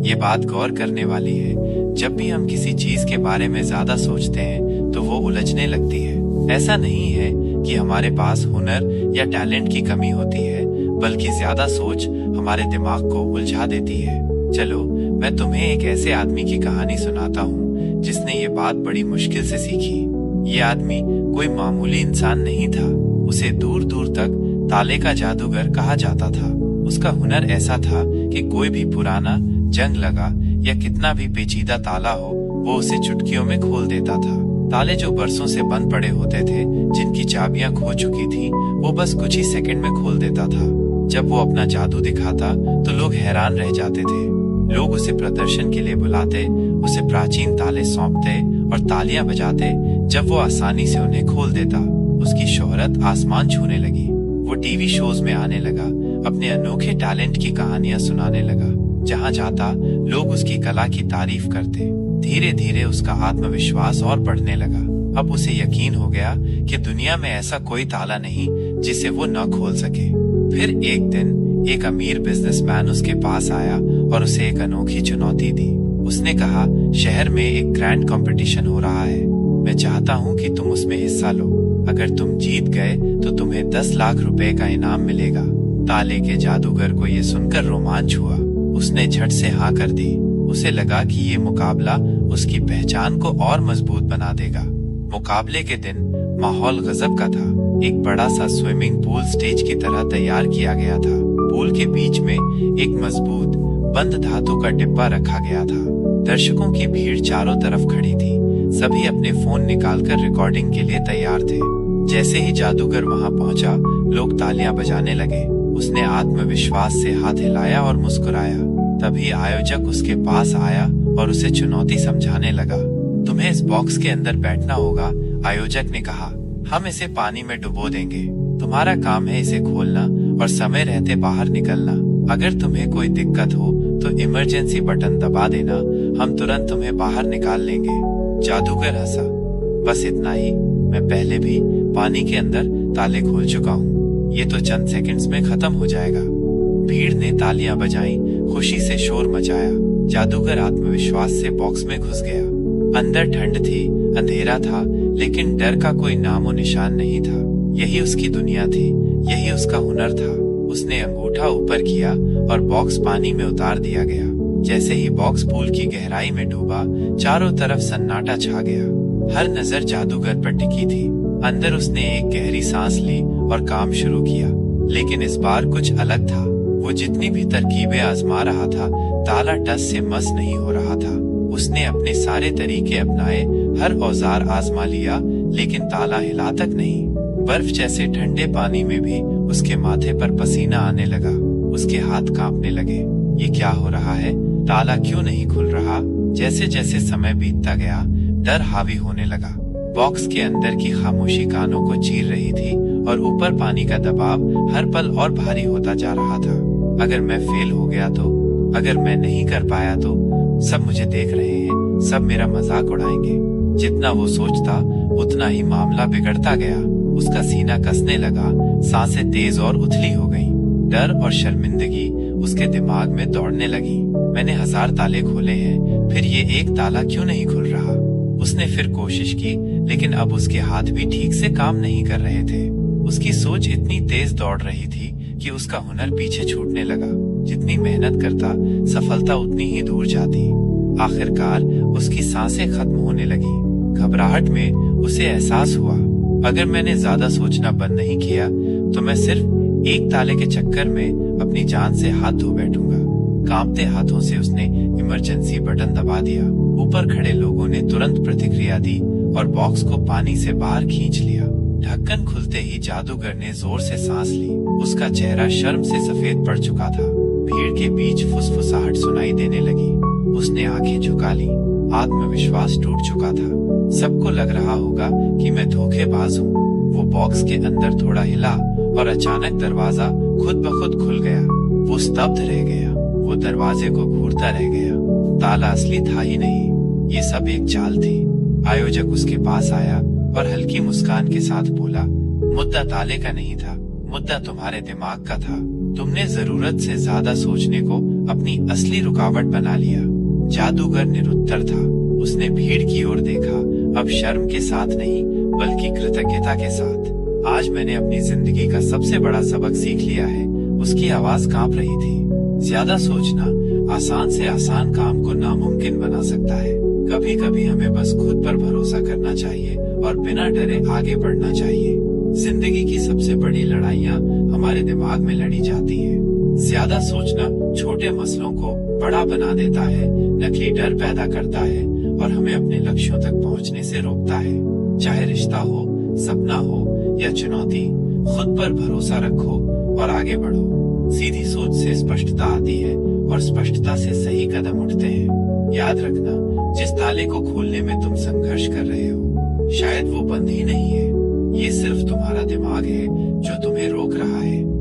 ये बात गौर करने वाली है। जब भी हम किसी चीज के बारे में ज्यादा सोचते हैं तो वो उलझने लगती है। ऐसा नहीं है कि हमारे पास हुनर या टैलेंट की कमी होती है, बल्कि ज्यादा सोच हमारे दिमाग को उलझा देती है। चलो मैं तुम्हें एक ऐसे आदमी की कहानी सुनाता हूँ जिसने ये बात बड़ी मुश्किल से सीखी। ये आदमी कोई मामूली इंसान नहीं था। उसे दूर दूर तक ताले का जादूगर कहा जाता था। उसका हुनर ऐसा था कि कोई भी पुराना, जंग लगा या कितना भी पेचीदा ताला हो, वो उसे चुटकियों में खोल देता था। ताले जो बरसों से बंद पड़े होते थे, जिनकी चाबियां खो चुकी थीं, वो बस कुछ ही सेकंड में खोल देता था। जब वो अपना जादू दिखाता तो लोग हैरान रह जाते थे। लोग उसे प्रदर्शन के लिए बुलाते, उसे प्राचीन ताले सौंपते और तालियां बजाते जब वो आसानी से उन्हें खोल देता। उसकी शोहरत आसमान छूने लगी। वो टीवी शोज में आने लगा, अपने अनोखे टैलेंट की कहानियां सुनाने लगा। जहां जाता लोग उसकी कला की तारीफ करते। धीरे धीरे उसका आत्मविश्वास और बढ़ने लगा। अब उसे यकीन हो गया कि दुनिया में ऐसा कोई ताला नहीं जिसे वो न खोल सके। फिर एक दिन एक अमीर बिजनेसमैन उसके पास आया और उसे एक अनोखी चुनौती दी। उसने कहा, शहर में एक ग्रैंड कंपटीशन हो रहा है। मैं चाहता हूँ कि तुम उसमें हिस्सा लो। अगर तुम जीत गए तो तुम्हें 10 लाख रुपए का इनाम मिलेगा। ताले के जादूगर को ये सुनकर रोमांच हुआ। उसने झट से हाँ कर दी। उसे लगा कि ये मुकाबला उसकी पहचान को और मजबूत बना देगा। मुकाबले के दिन माहौल गजब का था। एक बड़ा सा स्विमिंग पूल स्टेज की तरह तैयार किया गया था। पूल के बीच में एक मजबूत बंद धातु का डिब्बा रखा गया था। दर्शकों की भीड़ चारों तरफ खड़ी थी। सभी अपने फोन निकालकर रिकॉर्डिंग के लिए तैयार थे। जैसे ही जादूगर वहां पहुंचा, लोग तालियां बजाने लगे। उसने आत्मविश्वास से हाथ हिलाया और मुस्कुराया। तभी आयोजक उसके पास आया और उसे चुनौती समझाने लगा। तुम्हें इस बॉक्स के अंदर बैठना होगा, आयोजक ने कहा। हम इसे पानी में डुबो देंगे। तुम्हारा काम है इसे खोलना और समय रहते बाहर निकलना। अगर तुम्हें कोई दिक्कत हो तो इमरजेंसी बटन दबा देना, हम तुरंत तुम्हें बाहर निकाल लेंगे। जादूगर हंसा। बस इतना ही, मैं पहले भी पानी के अंदर ताले खोल चुका हूँ। ये तो चंद सेकंड्स में खत्म हो जाएगा। भीड़ ने तालियां बजाई, खुशी से शोर मचाया। जादूगर आत्मविश्वास से बॉक्स में घुस गया। अंदर ठंड थी, अंधेरा था, लेकिन डर का कोई नामो निशान नहीं था। यही उसकी दुनिया थी, यही उसका हुनर था। उसने अंगूठा ऊपर किया और बॉक्स पानी में उतार दिया गया। जैसे ही बॉक्स पूल की गहराई में डूबा, चारों तरफ सन्नाटा छा गया। हर नजर जादूगर पर टिकी थी। अंदर उसने एक गहरी सांस ली और काम शुरू किया। लेकिन इस बार कुछ अलग था। वो जितनी भी तरकीबें आजमा रहा था, ताला टस से मस नहीं हो रहा था। उसने अपने सारे तरीके अपनाए, हर औजार आजमा लिया, लेकिन ताला हिला तक नहीं। बर्फ जैसे ठंडे पानी में भी उसके माथे पर पसीना आने लगा। उसके हाथ कांपने लगे। ये क्या हो रहा है? ताला क्यों नहीं खुल रहा? जैसे जैसे समय बीतता गया, डर हावी होने लगा। बॉक्स के अंदर की खामोशी कानों को चीर रही थी और ऊपर पानी का दबाव हर पल और भारी होता जा रहा था। अगर मैं फेल हो गया तो, अगर मैं नहीं कर पाया तो, सब मुझे देख रहे हैं, सब मेरा मजाक उड़ाएंगे। जितना वो सोचता, उतना ही मामला बिगड़ता गया। उसका सीना कसने लगा, सांसें तेज और उथली हो गईं। डर और शर्मिंदगी उसके दिमाग में दौड़ने लगी। मैंने 1000 ताले खोले हैं, फिर ये एक ताला क्यों नहीं खुल रहा? उसने फिर कोशिश की, लेकिन अब उसके हाथ भी ठीक से काम नहीं कर रहे थे। उसकी सोच इतनी तेज दौड़ रही थी कि उसका हुनर पीछे छूटने लगा। जितनी मेहनत करता, सफलता उतनी ही दूर जाती। आखिरकार उसकी सांसें खत्म होने लगी। घबराहट में उसे एहसास हुआ, अगर मैंने ज्यादा सोचना बंद नहीं किया तो मैं सिर्फ एक ताले के चक्कर में अपनी जान से हाथ धो बैठूंगा। कांपते हाथों से उसने इमरजेंसी बटन दबा दिया। ऊपर खड़े लोगों ने तुरंत प्रतिक्रिया दी और बॉक्स को पानी से बाहर खींच लिया। ढक्कन खुलते ही जादूगर ने जोर से सांस ली। उसका चेहरा शर्म से सफेद पड़ चुका था। भीड़ के बीच फुसफुसाहट सुनाई देने लगी। उसने आंखें झुका ली। आत्मविश्वास टूट चुका था। सबको लग रहा होगा कि मैं धोखेबाज हूँ। वो बॉक्स के अंदर थोड़ा हिला और अचानक दरवाजा खुद ब खुद खुल गया। वो स्तब्ध रह गया। वो दरवाजे को घूरता रह गया। ताला असली था ही नहीं, ये सब एक चाल थी। आयोजक उसके पास आया और हल्की मुस्कान के साथ बोला, मुद्दा ताले का नहीं था, मुद्दा तुम्हारे दिमाग का था। तुमने जरूरत से ज्यादा सोचने को अपनी असली रुकावट बना लिया। जादूगर निरुत्तर था। उसने भीड़ की ओर देखा, अब शर्म के साथ नहीं बल्कि कृतज्ञता के साथ। आज मैंने अपनी जिंदगी का सबसे बड़ा सबक सीख लिया है। उसकी आवाज कांप रही थी। ज्यादा सोचना आसान से आसान काम को नामुमकिन बना सकता है। कभी कभी हमें बस खुद पर भरोसा करना चाहिए और बिना डरे आगे बढ़ना चाहिए। जिंदगी की सबसे बड़ी लड़ाइयाँ हमारे दिमाग में लड़ी जाती हैं। ज्यादा सोचना छोटे मसलों को बड़ा बना देता है, नकली डर पैदा करता है और हमें अपने लक्ष्यों तक पहुंचने से रोकता है। चाहे रिश्ता हो, सपना हो या चुनौती, खुद पर भरोसा रखो और आगे बढ़ो। सीधी सोच से स्पष्टता आती है और स्पष्टता से सही कदम उठते हैं। याद रखना, जिस ताले को खोलने में तुम संघर्ष कर रहे हो, शायद वो बंद ही नहीं है। ये सिर्फ तुम्हारा दिमाग है जो तुम्हें रोक रहा है।